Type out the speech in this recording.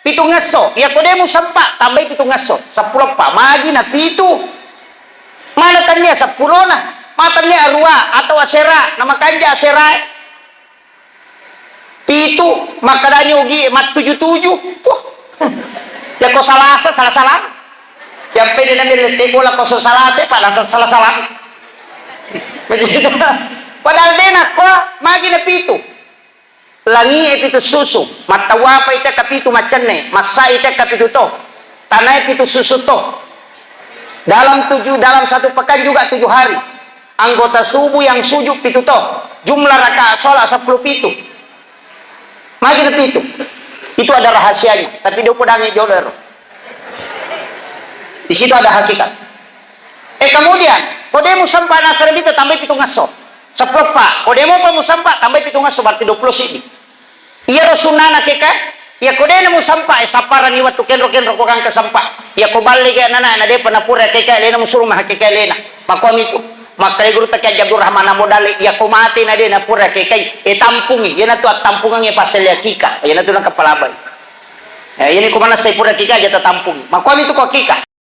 pitung ngaso ya kode mo sampa tambay pitung ngaso 10 pa magi na pitu mana tanya 10 na matanya arwa atau asera nama kanja asera pitu makadanya ugi mat 77 ya ko salasa salah yang pede na nilete ko lang ko salasa pa salah padahal din ako magi na pitu langi pitu susu matawa pa ita kapitu macane masa ita kapitu to tanay pitu susu to dalam satu pekan juga 7 hari anggota subuh yang sujud pitu to jumlah rakaat sholat 10 pitu magi na pitu itu ada rahasianya tapi dia pedangi jodoh di situ ada hakikat kemudian kodemu sampai nasar bita tambah pitu ngaso 10 pak kodemu pa musampa tambah pitu ngaso berarti 20 sini iya rasunana keka ya kodemu sampai saparan ni watu kenro ko kang kasampa ya ko balik ya nana na de panapura keka lena musuruh mah keka lena makwami itu maka guru tak Abdul Rahman modal ya ko mati na de na pura keka tampungi ya na tu tampungan pasal ya kika ya na tu nang kapalabay ya ini ko mana say pura kika jata tampungi makwami itu ko kika